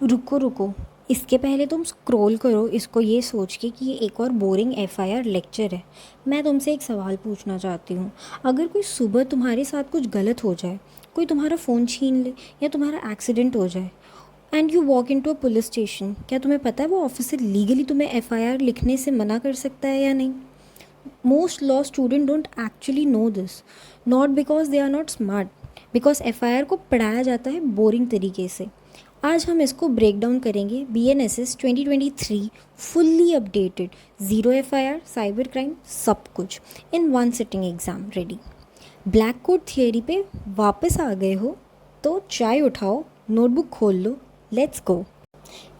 रुको रुको, इसके पहले तुम स्क्रॉल करो इसको ये सोच के कि ये एक और बोरिंग एफआईआर लेक्चर है। मैं तुमसे एक सवाल पूछना चाहती हूँ। अगर कोई सुबह तुम्हारे साथ कुछ गलत हो जाए, कोई तुम्हारा फ़ोन छीन ले या तुम्हारा एक्सीडेंट हो जाए and you walk into a police station, क्या तुम्हें पता है वो ऑफिसर लीगली तुम्हें एफआईआर लिखने से मना कर सकता है या नहीं? Most law student don't actually know this, not because they are not smart, because FIR को पढ़ाया जाता है बोरिंग तरीके से। आज हम इसको ब्रेक डाउन करेंगे। BNSS 2023 fully updated, zero FIR, cyber crime, सब कुछ in one sitting exam ready. Black code theory पे वापस आ गए हो तो चाय उठाओ, नोटबुक खोल लो, लेट्स गो।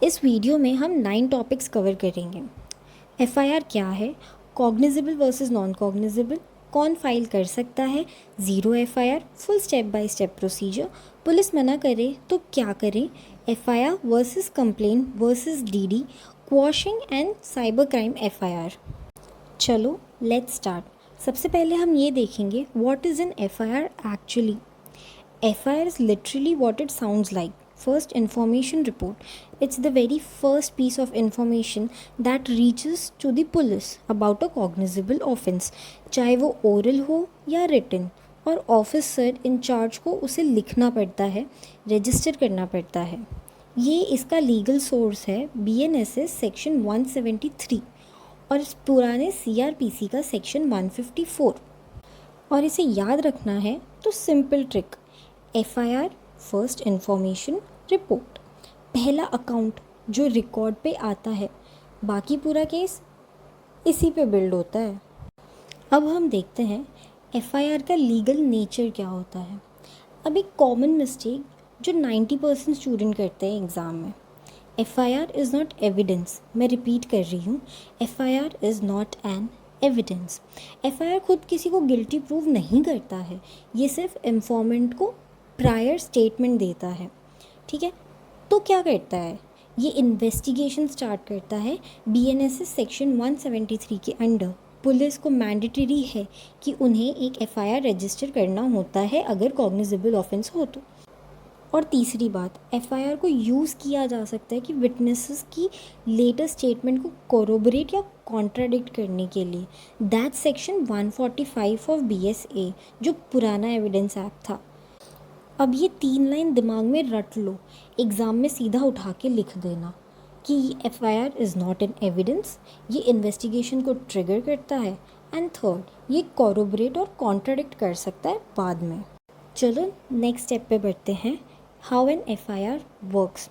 इस वीडियो में हम 9 टॉपिक्स कवर करेंगे। एफआईआर क्या है, कॉग्निजेबल वर्सेस नॉन कॉग्निजेबल, कौन फाइल कर सकता है, zero FIR, full step by step procedure, police मना करे तो क्या करें, FIR versus complain versus DD, quashing and cyber crime FIR. चलो लेट्स स्टार्ट। सबसे पहले हम ये देखेंगे what is an FIR actually. FIR is literally what it sounds like, first information report. It's the very first piece of information that reaches to the police about a cognizable offense, चाहे वो oral हो या written, और officer in charge को उसे लिखना पड़ता है, रजिस्टर करना पड़ता है। ये इसका लीगल सोर्स है BNSS सेक्शन 173 और इस पुराने CRPC का सेक्शन 154। और इसे याद रखना है तो simple trick, FIR first information report, पहला अकाउंट जो रिकॉर्ड पे आता है, बाकी पूरा केस इसी पे बिल्ड होता है। अब हम देखते हैं एफआईआर का लीगल नेचर क्या होता है। अब एक कॉमन मिस्टेक जो 90% स्टूडेंट करते हैं एग्ज़ाम में, एफआईआर इज़ नॉट एविडेंस। मैं रिपीट कर रही हूँ, FIR is not an evidence. FIR खुद किसी को गिल्टी प्रूव नहीं करता है, ये सिर्फ इंफॉर्मेंट को प्रायर स्टेटमेंट देता है। ठीक है, तो क्या करता है ये, इन्वेस्टिगेशन स्टार्ट करता है। BNSS सेक्शन 173 के अंडर पुलिस को मैंडेटरी है कि उन्हें एक एफआईआर रजिस्टर करना होता है अगर कॉग्निजेबल ऑफेंस हो तो। और तीसरी बात, एफआईआर को यूज़ किया जा सकता है कि विटनेसेस की लेटेस्ट स्टेटमेंट को कोरोबरेट या कॉन्ट्राडिक्ट करने के लिए। दैट सेक्शन 145 ऑफ BSA, जो पुराना एविडेंस एक्ट था। अब ये 3 लाइन दिमाग में रट लो, एग्ज़ाम में सीधा उठा के लिख देना कि FIR is not an evidence, ये इन्वेस्टिगेशन को ट्रिगर करता है, एंड थर्ड, ये कोरोबरेट और कॉन्ट्राडिक्ट कर सकता है बाद में। चलो नेक्स्ट स्टेप पे बढ़ते हैं, हाउ एन एफआईआर वर्क्स।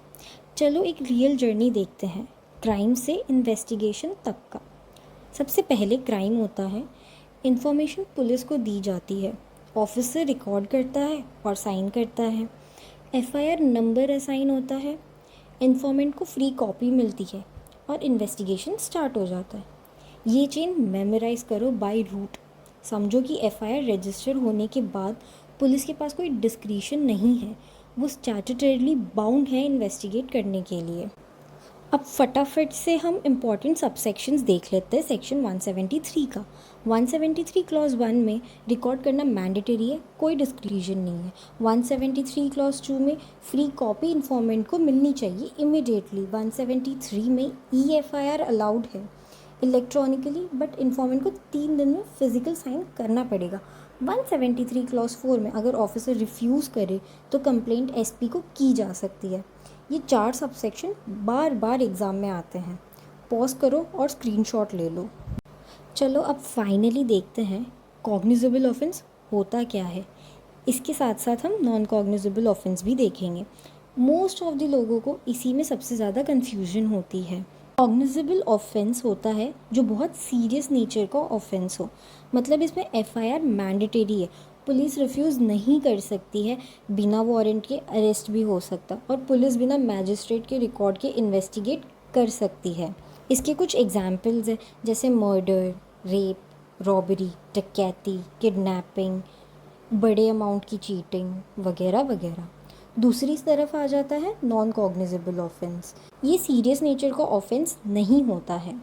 चलो एक रियल जर्नी देखते हैं, क्राइम से इन्वेस्टिगेशन तक का। सबसे पहले क्राइम होता है, इन्फॉर्मेशन पुलिस को दी जाती है, ऑफिसर रिकॉर्ड करता है और साइन करता है, एफआईआर नंबर असाइन होता है, इन्फॉर्मेंट को फ्री कॉपी मिलती है और इन्वेस्टिगेशन स्टार्ट हो जाता है। ये चेन मेमोराइज करो बाय रूट। समझो कि एफआईआर रजिस्टर होने के बाद पुलिस के पास कोई डिस्क्रिशन नहीं है, वो स्टैट्यूटरीली बाउंड है इन्वेस्टिगेट करने के लिए। अब फटाफट से हम इम्पॉर्टेंट सबसेक्शंस देख लेते हैं सेक्शन 173 का। 173 क्लॉज 1 में रिकॉर्ड करना मैंडेटरी है, कोई डिस्क्रिशन नहीं है। 173 क्लॉज 2 में फ्री कॉपी इन्फॉर्मेंट को मिलनी चाहिए इमिडिएटली। 173 में EFIR अलाउड है इलेक्ट्रॉनिकली, बट इन्फॉर्मेंट को 3 दिन में फिजिकल साइन करना पड़ेगा। 173 क्लॉज 4 में अगर ऑफिसर रिफ्यूज़ करे तो कंप्लेंट SP को की जा सकती है। ये 4 सबसेक्शन बार बार एग्ज़ाम में आते हैं। पॉज करो और स्क्रीनशॉट ले लो। चलो अब फाइनली देखते हैं कॉग्निजेबल ऑफेंस होता क्या है। इसके साथ साथ हम नॉन कॉग्निजेबल ऑफेंस भी देखेंगे। मोस्ट ऑफ द लोगों को इसी में सबसे ज़्यादा कन्फ्यूजन होती है। कॉग्निजेबल ऑफेंस होता है जो बहुत सीरियस नेचर का ऑफेंस हो, मतलब इसमें FIR मैंडेटरी है, पुलिस रिफ्यूज़ नहीं कर सकती है, बिना वारंट के अरेस्ट भी हो सकता और पुलिस बिना मैजिस्ट्रेट के रिकॉर्ड के इन्वेस्टिगेट कर सकती है। इसके कुछ एग्जाम्पल्स हैं जैसे मर्डर, रेप, रॉबरी, डकैती, किडनैपिंग, बड़े अमाउंट की चीटिंग वगैरह वगैरह। दूसरी तरफ आ जाता है नॉन कॉग्निजेबल ऑफेंस। ये सीरियस नेचर का ऑफेंस नहीं होता है।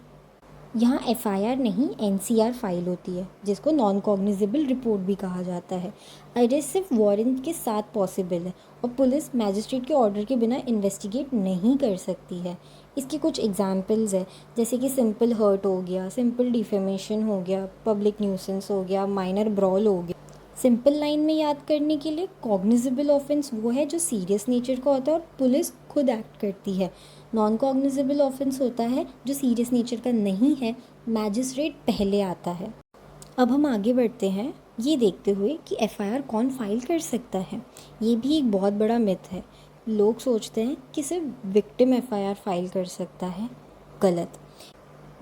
यहाँ एफआईआर नहीं एनसीआर फाइल होती है, जिसको नॉन कॉग्निजेबल रिपोर्ट भी कहा जाता है। अरेस्ट सिर्फ वारंट के साथ पॉसिबल है और पुलिस मैजिस्ट्रेट के ऑर्डर के बिना इन्वेस्टिगेट नहीं कर सकती है। इसके कुछ एग्जाम्पल्स है, जैसे कि सिंपल हर्ट हो गया, सिंपल डिफेमेशन हो गया, पब्लिक न्यूसेंस हो गया, माइनर ब्रॉल हो गया। सिंपल लाइन में याद करने के लिए, कॉग्निजेबल ऑफेंस वो है जो सीरियस नेचर का होता है और पुलिस खुद एक्ट करती है। नॉन कॉग्निजेबल ऑफेंस होता है जो सीरियस नेचर का नहीं है, मैजिस्ट्रेट पहले आता है। अब हम आगे बढ़ते हैं ये देखते हुए कि एफआईआर कौन फाइल कर सकता है। ये भी एक बहुत बड़ा मिथ है। लोग सोचते हैं कि सिर्फ विक्टिम एफआईआर फाइल कर सकता है। गलत।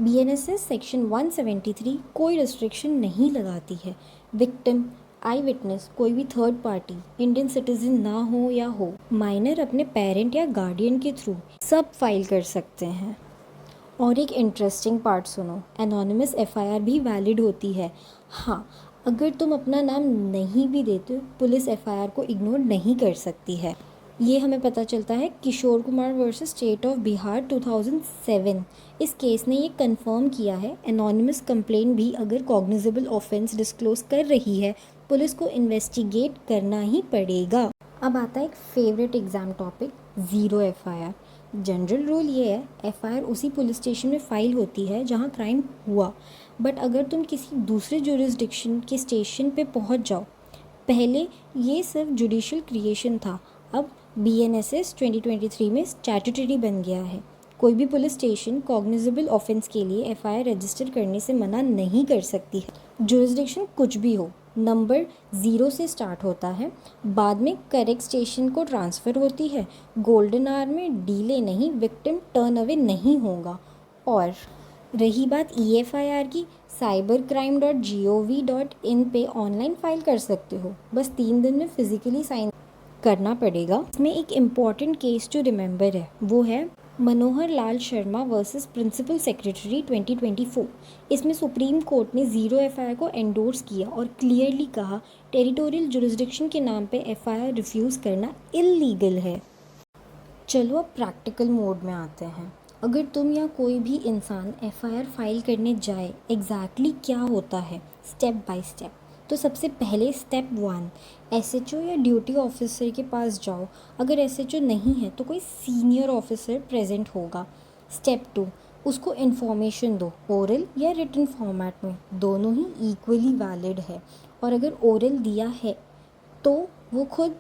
बीएनएसएस सेक्शन 173 कोई रिस्ट्रिक्शन नहीं लगाती है। विक्टिम, आई विटनेस, कोई भी थर्ड पार्टी, इंडियन सिटीजन ना हो या हो, माइनर अपने पेरेंट या गार्डियन के थ्रू सब फाइल कर सकते हैं। और एक इंटरेस्टिंग पार्ट सुनो, एनोनिमस एफआईआर भी वैलिड होती है। हाँ, अगर तुम अपना नाम नहीं भी देते हो, पुलिस एफआईआर को इग्नोर नहीं कर सकती है। ये हमें पता चलता है Kishore Kumar versus state of Bihar 2007। इस केस ने ये कंफर्म किया है, एनोनिमस कंप्लेंट भी अगर कॉग्निजेबल ऑफेंस डिस्क्लोज कर रही है, पुलिस को इन्वेस्टिगेट करना ही पड़ेगा। अब आता है एक favourite exam topic, zero FIR. General rule ये है, एफआईआर उसी पुलिस स्टेशन में फ़ाइल होती है जहाँ क्राइम हुआ। बट अगर तुम किसी दूसरे जुरिस्डिक्शन के स्टेशन पे पहुँच जाओ, पहले ये सिर्फ जुडिशियल क्रिएशन था, अब बीएनएसएस 2023 में स्टैट्यूटरी बन गया है। कोई भी पुलिस स्टेशन कॉग्निजेबल ऑफेंस के लिए एफआईआर रजिस्टर करने से मना नहीं कर सकती है। जुरिस्डिक्शन कुछ भी हो, नंबर 0 से स्टार्ट होता है, बाद में करेक्ट स्टेशन को ट्रांसफ़र होती है। गोल्डन आवर में डीले नहीं, विक्टिम टर्न अवे नहीं होगा। और रही बात EFIR की, cybercrime.gov.in पे ऑनलाइन फाइल कर सकते हो, बस 3 दिन में फिजिकली साइन करना पड़ेगा। इसमें एक इम्पॉर्टेंट केस जो रिमेंबर है वो है Manohar Lal Sharma versus principal secretary 2024। इसमें सुप्रीम कोर्ट ने ज़ीरो एफआईआर को एंडोर्स किया और क्लियरली कहा टेरिटोरियल जुरिस्डिक्शन के नाम पे एफआईआर रिफ्यूज़ करना इल्लीगल है। चलो अब प्रैक्टिकल मोड में आते हैं। अगर तुम या कोई भी इंसान एफआईआर फाइल करने जाए, एग्जैक्टली क्या होता है स्टेप बाय स्टेप। तो सबसे पहले स्टेप 1, एसएचओ या ड्यूटी ऑफिसर के पास जाओ। अगर एसएचओ नहीं है तो कोई सीनियर ऑफिसर प्रेजेंट होगा। स्टेप 2, उसको इन्फॉर्मेशन दो, ओरल या रिटन फॉर्मेट में, दोनों ही इक्वली वैलिड है। और अगर ओरल दिया है तो वो खुद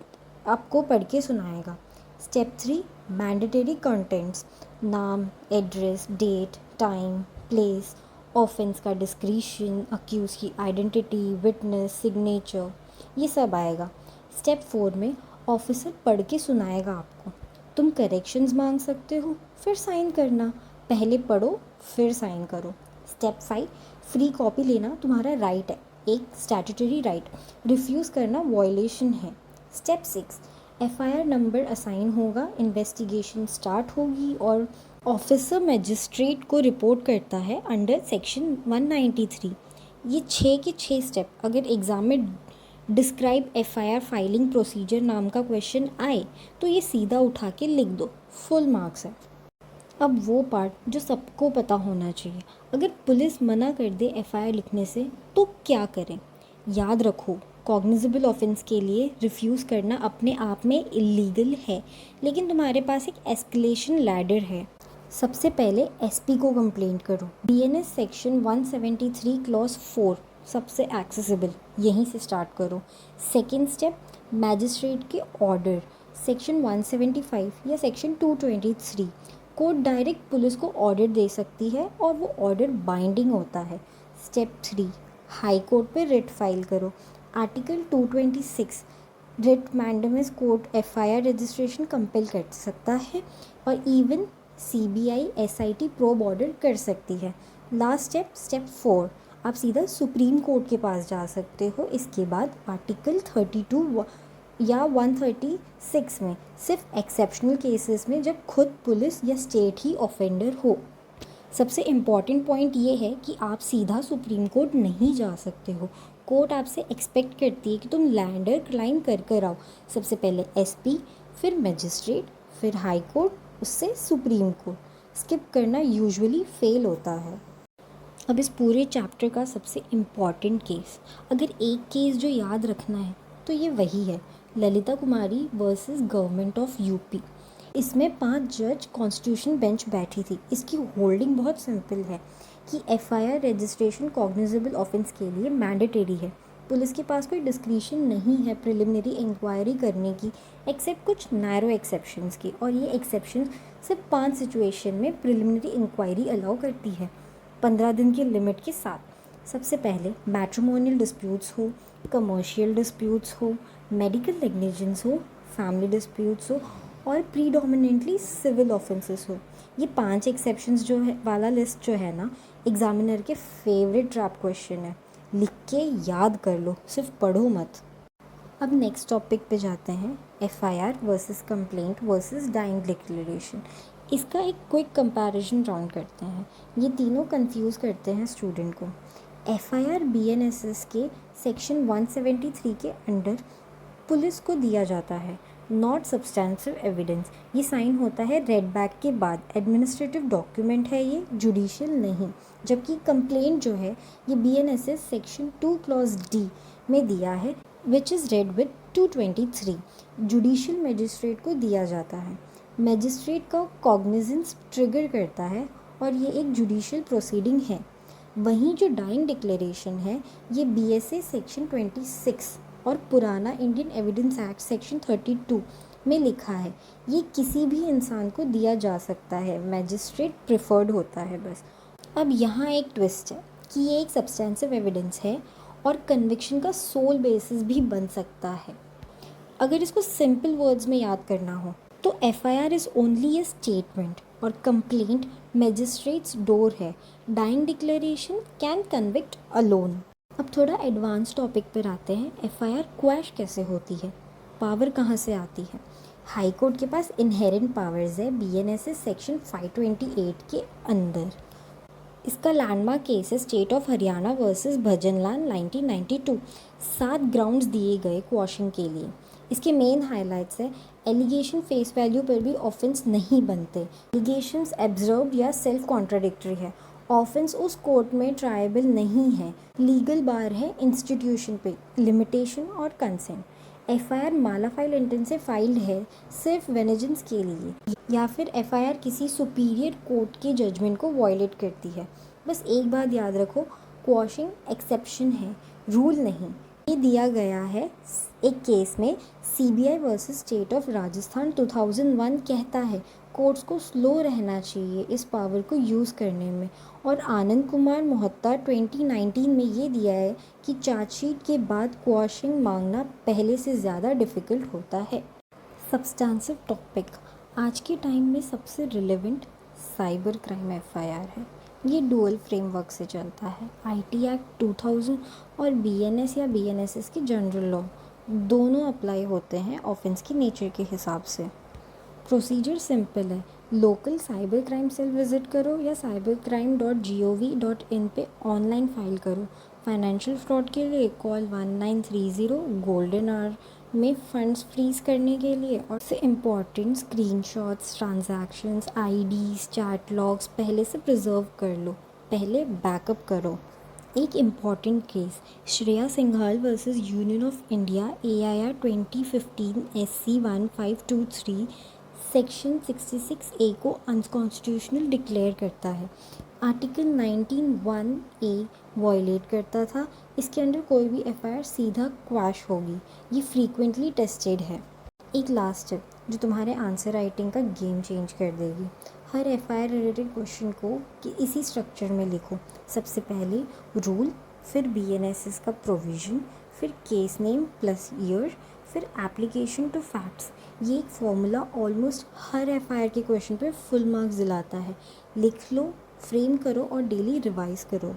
आपको पढ़ के सुनाएगा। स्टेप 3, मैंडेटरी कंटेंट्स, नाम, address, date, time, place, offence का डिस्क्रिप्शन, अक्यूज की आइडेंटिटी, विटनेस, सिग्नेचर, ये सब आएगा। स्टेप 4 में ऑफिसर पढ़ के सुनाएगा आपको। तुम करेक्शंस मांग सकते हो, फिर साइन करना। पहले पढ़ो फिर साइन करो। स्टेप 5, फ्री कॉपी लेना तुम्हारा राइट है, एक स्टैट्यूटरी राइट, रिफ्यूज़ करना वॉयलेशन है। स्टेप 6, एफआईआर नंबर असाइन होगा, इन्वेस्टिगेशन स्टार्ट होगी और ऑफिसर मजिस्ट्रेट को रिपोर्ट करता है अंडर सेक्शन 193। ये 6 के 6 स्टेप अगर एग्ज़ाम में डिस्क्राइब एफआईआर फाइलिंग प्रोसीजर नाम का क्वेश्चन आए तो ये सीधा उठा के लिख दो, फुल मार्क्स है। अब वो पार्ट जो सबको पता होना चाहिए, अगर पुलिस मना कर दे एफआईआर लिखने से तो क्या करें। याद रखो, कॉग्निजेबल ऑफेंस के लिए रिफ्यूज़ करना अपने आप में इलीगल है, लेकिन तुम्हारे पास एक एस्केलेशन लैडर है। सबसे पहले एसपी को कंप्लेंट करो। बीएनएस सेक्शन 173 क्लॉज 4 सबसे एक्सेसिबल, यहीं से स्टार्ट करो। सेकेंड स्टेप, मैजिस्ट्रेट के ऑर्डर, सेक्शन 175 या सेक्शन 223। कोर्ट डायरेक्ट पुलिस को ऑर्डर दे सकती है और वो ऑर्डर बाइंडिंग होता है। स्टेप 3, हाई कोर्ट पे रिट फाइल करो। Article 226 writ mandamus court FIR registration compel कर सकता है और even CBI SIT probe order कर सकती है। लास्ट स्टेप, स्टेप 4, आप सीधा सुप्रीम कोर्ट के पास जा सकते हो। इसके बाद आर्टिकल 32 या 136 में सिर्फ एक्सेप्शनल केसेस में जब खुद पुलिस या स्टेट ही ऑफेंडर हो। सबसे इम्पॉर्टेंट पॉइंट ये है कि आप सीधा सुप्रीम कोर्ट नहीं जा सकते हो। कोर्ट आपसे एक्सपेक्ट करती है कि तुम लैंडर क्लाइम कर कर आओ। सबसे पहले एसपी, फिर मजिस्ट्रेट, फिर हाई कोर्ट, उससे सुप्रीम कोर्ट। स्किप करना यूजुअली फेल होता है। अब इस पूरे चैप्टर का सबसे इम्पॉर्टेंट केस, अगर एक केस जो याद रखना है तो ये वही है, ललिता कुमारी वर्सेस गवर्नमेंट ऑफ यूपी। इसमें 5 जज कॉन्स्टिट्यूशन बेंच बैठी थी। इसकी होल्डिंग बहुत सिंपल है कि एफआईआर रजिस्ट्रेशन कॉग्निजेबल ऑफेंस के लिए मैंडेटरी है। पुलिस के पास कोई डिस्क्रिशन नहीं है प्रिलिमिनरी इंक्वायरी करने की, एक्सेप्ट कुछ नैरो एक्सेप्शंस की, और ये एक्सेप्शन सिर्फ 5 सिचुएशन में प्रिलिमिनरी इंक्वायरी अलाउ करती है 15 दिन की लिमिट के साथ। सबसे पहले मैट्रिमोनियल डिस्प्यूट्स हो, कमर्शियल डिस्प्यूट्स हो, मेडिकल नेग्लिजेंस हो, फैमिली डिस्प्यूट्स हो और प्रीडोमिनेंटली सिविल ऑफेंसेस हो। ये 5 एक्सेप्शंस जो है वाला लिस्ट जो है ना, एग्जामिनर के फेवरेट ट्रैप क्वेश्चन है। लिख के याद कर लो, सिर्फ पढ़ो मत। अब नेक्स्ट टॉपिक पे जाते हैं, FIR versus complaint versus dying declaration. इसका एक क्विक कंपैरिजन राउंड करते हैं। ये तीनों कंफ्यूज करते हैं स्टूडेंट को। एफआईआर बीएनएसएस के सेक्शन 173 के अंडर पुलिस को दिया जाता है, नॉट सब्सटेंसिव एविडेंस। ये साइन होता है रेड बैक के बाद, एडमिनिस्ट्रेटिव डॉक्यूमेंट है ये, जुडिशियल नहीं। जबकि कंप्लेंट जो है ये बीएनएसएस सेक्शन 2 क्लॉज डी में दिया है, which is read with 223, judicial magistrate को दिया जाता है। मजिस्ट्रेट का कॉग्निजेंस ट्रिगर करता है और ये एक जुडिशियल प्रोसीडिंग है। वहीं जो डाइंग डिक्लेरेशन है ये बीएसए सेक्शन 26 और पुराना इंडियन एविडेंस एक्ट सेक्शन 32 में लिखा है। ये किसी भी इंसान को दिया जा सकता है, मैजिस्ट्रेट प्रिफर्ड होता है बस। अब यहाँ एक ट्विस्ट है कि ये एक सब्सटेंसिव एविडेंस है और कन्विक्शन का सोल बेसिस भी बन सकता है। अगर इसको सिंपल वर्ड्स में याद करना हो तो FIR is only a statement और कंप्लेंट मैजिस्ट्रेट्स डोर है। Dying declaration can convict alone. अब थोड़ा एडवांस टॉपिक पर आते हैं, एफआईआर क्वैश कैसे होती है, पावर कहाँ से आती है। हाई कोर्ट के पास इनहेरेंट पावर्स है बीएनएसएस सेक्शन 528 के अंदर। इसका लैंडमार्क केस है state of Haryana versus Bhajanlal 1992। 7 grounds दिए गए क्वॉशिंग के लिए। इसके मेन हाइलाइट्स है, एलिगेशन फेस वैल्यू पर भी ऑफेंस नहीं बनते, एलिगेशंस एब्जर्व्ड या सेल्फ कॉन्ट्राडिक्टरी है, ऑफेंस उस कोर्ट में ट्रायबल नहीं है, लीगल बार है इंस्टीट्यूशन पे, लिमिटेशन और कंसेंट। एफआईआर मालाफाइल इंटेंट से फाइल्ड है सिर्फ वेनेजेंस के लिए, या फिर एफआईआर किसी सुपीरियर कोर्ट के जजमेंट को वायलेट करती है। बस एक बात याद रखो, क्वॉशिंग एक्सेप्शन है, रूल नहीं। ये दिया गया है एक केस में, CBI versus state of Rajasthan 2001 कहता है कोर्ट्स को स्लो रहना चाहिए इस पावर को यूज़ करने में। और आनंद कुमार मोहत्ता 2019 में ये दिया है कि चार्जशीट के बाद क्वॉशिंग मांगना पहले से ज़्यादा डिफ़िकल्ट होता है। सब्सटेंसिव टॉपिक, आज के टाइम में सबसे रिलेवेंट साइबर क्राइम एफआईआर है। ये डुअल फ्रेमवर्क से चलता है, आईटी एक्ट 2000 और बीएनएस या बीएनएसएस की जनरल लॉ दोनों अप्लाई होते हैं ऑफेंस की नेचर के हिसाब से। प्रोसीजर सिंपल है, local cyber crime cell visit करो या cybercrime.gov.in पे ऑनलाइन फाइल करो। फाइनेंशियल फ्रॉड के लिए कॉल 1930 गोल्डन आवर में फंड्स फ्रीज करने के लिए। और से important screenshots, transactions, IDs, chat logs पहले से प्रिजर्व कर लो, पहले बैकअप करो। एक important case, Shreya Singhal versus union of India AIR 2015 SC 1523 section 66A को अनकॉन्स्टिट्यूशनल डिक्लेयर करता है। आर्टिकल 19(1)A वायलेट करता था। इसके अंडर कोई भी एफआईआर सीधा क्वैश होगी। ये फ्रीक्वेंटली टेस्टेड है। एक लास्ट टिप जो तुम्हारे आंसर राइटिंग का गेम चेंज कर देगी, हर एफआईआर रिलेटेड क्वेश्चन को कि इसी स्ट्रक्चर में लिखो। सबसे पहले रूल, फिर बीएनएसएस का प्रोविज़न, फिर केस नेम प्लस ईयर, फिर एप्लीकेशन टू फैक्ट्स। ये एक फॉर्मूला ऑलमोस्ट हर एफआईआर के क्वेश्चन पे फुल मार्क्स दिलाता है। लिख लो, फ्रेम करो और डेली रिवाइज करो।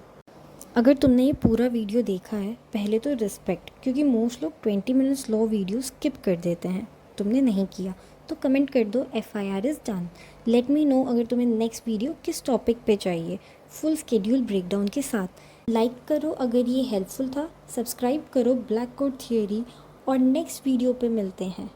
अगर तुमने ये पूरा वीडियो देखा है, पहले तो रिस्पेक्ट, क्योंकि मोस्ट लोग 20 मिनट्स लॉ वीडियो स्किप कर देते हैं। तुमने नहीं किया तो कमेंट कर दो FIR is done. Let me know अगर तुम्हें नेक्स्ट वीडियो किस टॉपिक पे चाहिए, फुल स्केड्यूल ब्रेकडाउन के साथ। लाइक करो अगर ये हेल्पफुल था, सब्सक्राइब करो ब्लैक कोड थियरी, और नेक्स्ट वीडियो पे मिलते हैं।